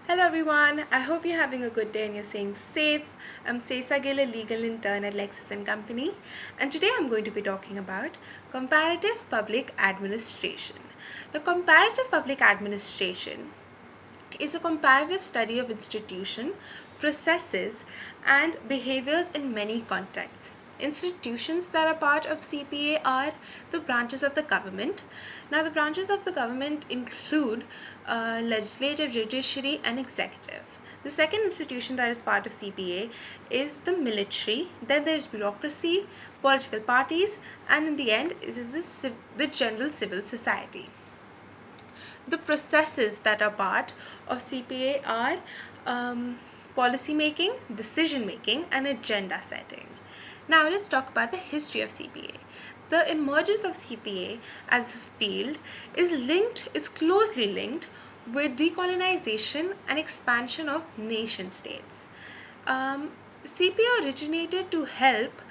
Hello everyone, I hope you're having a good day and you're staying safe. I'm Stacey Gill, a legal intern at Lexis & Company, and today I'm going to be talking about comparative public administration. Now, comparative public administration is a comparative study of institution, processes, and behaviors in many contexts. Institutions that are part of CPA are the branches of the government. Now, the branches of the government include legislative, judiciary, and executive. The second institution that is part of CPA is the military, then there's bureaucracy, political parties, and in the end, it is the general civil society. The processes that are part of CPA are policy making, decision making, and agenda setting. Now let's talk about the history of CPA. The emergence of CPA as a field is closely linked with decolonization and expansion of nation states. CPA originated to help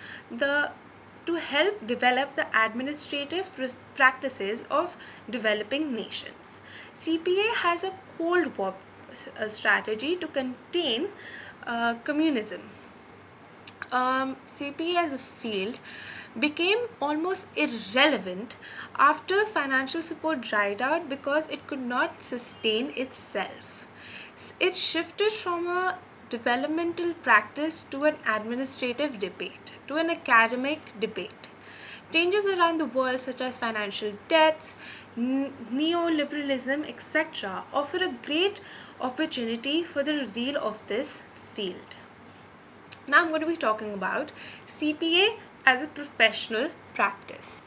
develop the administrative practices of developing nations. CPA has a Cold War strategy to contain communism. CPA as a field became almost irrelevant after financial support dried out because it could not sustain itself. It shifted from a developmental practice to an administrative debate, to an academic debate. Changes around the world, such as financial debts, neoliberalism, etc., offer a great opportunity for the reveal of this field. Now I'm going to be talking about CPA as a professional practice.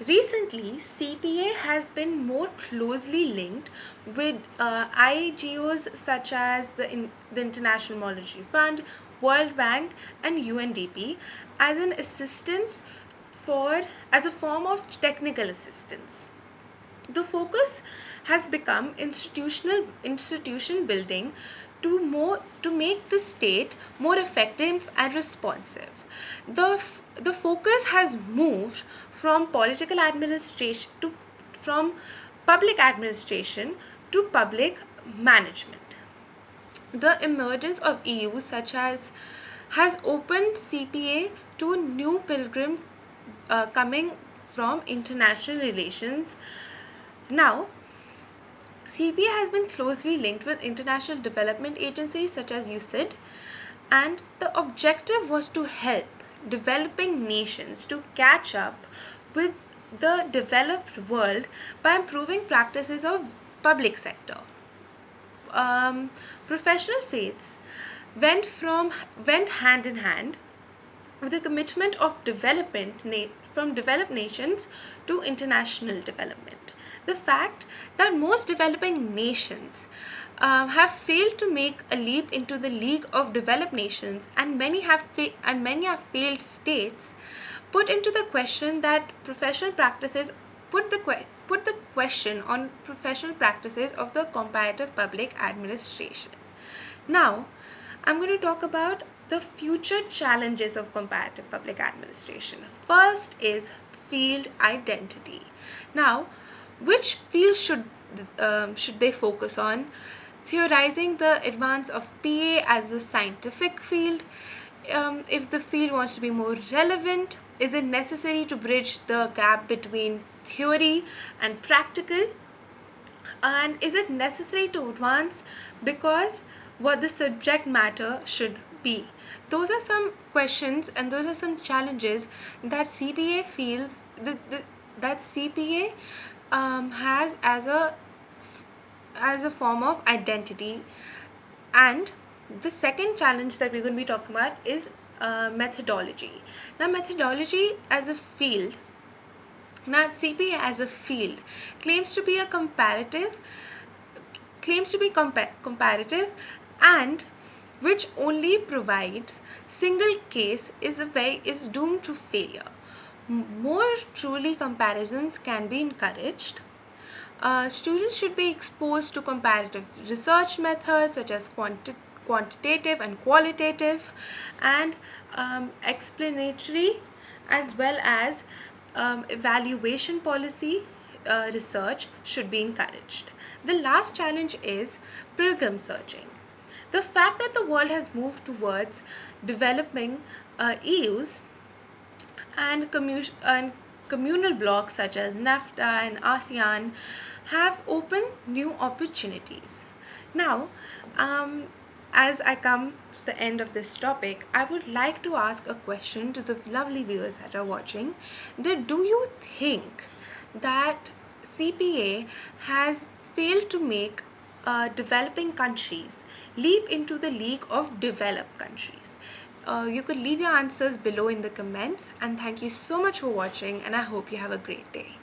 Recently, CPA has been more closely linked with IGOs such as the International Monetary Fund, World Bank, and UNDP as an assistance as a form of technical assistance. The focus has become institution building to make the state more effective and responsive. The focus has moved from political administration to from public administration to public management. The emergence of EU such as has opened CPA to a new pilgrim coming from international relations. Now, CPA has been closely linked with international development agencies such as USAID, and the objective was to help developing nations to catch up with the developed world by improving practices of public sector. um, Professional faiths went hand in hand with the commitment of from developed nations to international development. The fact that most developing nations have failed to make a leap into the League of Developed Nations, and many have failed states, put into the question that professional practices put the question on professional practices of the comparative public administration. Now, I'm going to talk about the future challenges of comparative public administration. First is field identity. Now, which field should they focus on? Theorizing the advance of PA as a scientific field. If the field wants to be more relevant, is it necessary to bridge the gap between theory and practical? And is it necessary to advance because what the subject matter should be? Those are some questions and those are some challenges that CPA feels that CPA has as a form of identity. And the second challenge that we're going to be talking about is methodology. Now, methodology as a field. Now, CPA as a field claims to be comparative, and which only provides single case is doomed to failure. More truly comparisons can be encouraged. Students should be exposed to comparative research methods such as quantitative and qualitative, and explanatory, as well as evaluation policy research should be encouraged. The last challenge is pilgrim searching. The fact that the world has moved towards developing EUs and communal blocs such as NAFTA and ASEAN have opened new opportunities. Now, as I come to the end of this topic, I would like to ask a question to the lovely viewers that are watching. That do you think that CPA has failed to make developing countries leap into the league of developed countries? You could leave your answers below in the comments, and thank you so much for watching, and I hope you have a great day.